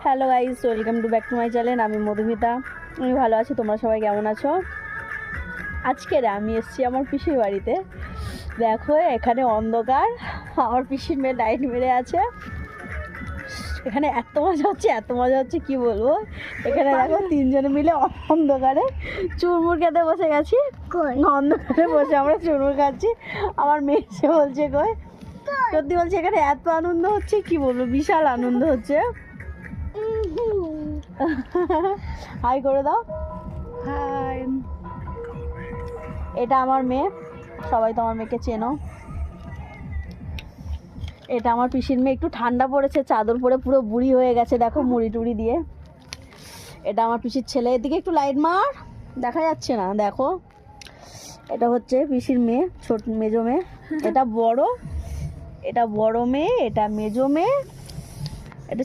Hello guys, welcome to back to my channel. আমি মধুমিতা। আমি ভালো আছি, তোমরা সবাই কেমন আছো? আজকের আমি এসেছি আমার পিসির বাড়িতে। দেখো এখানে অন্ধকার, আমার পিসির মেয়ে লাইট মেরে আছে। এখানে এত মজা হচ্ছে কি বলবো। এখানে দেখো তিনজনে মিলে অন্ধকারে চুরমুর খেতে বসে গেছি। অন্ধকারে বসে আমরা চুরমুর খাচ্ছি। আমার মেয়ে এসে বলছে কই, সত্যি বলছে এখানে এত আনন্দ হচ্ছে কি বলবো, বিশাল আনন্দ হচ্ছে। হাই করে দাও। হাই। এটা আমার মেয়ে, সবাই তো আমার মেয়েকে চেনো। এটা আমার পিসির মেয়ে, একটু ঠান্ডা পড়েছে, চাদর পরে পুরো বুড়ি হয়ে গেছে দেখো, মুড়ি টুড়ি দিয়ে। এটা আমার পিসির ছেলে, এদিকে একটু লাইট মার, দেখা যাচ্ছে না দেখো। এটা হচ্ছে পিসির মেয়ে, ছোট মেজো মেয়ে। এটা বড় মেয়ে, এটা মেজো মেয়ে, এটা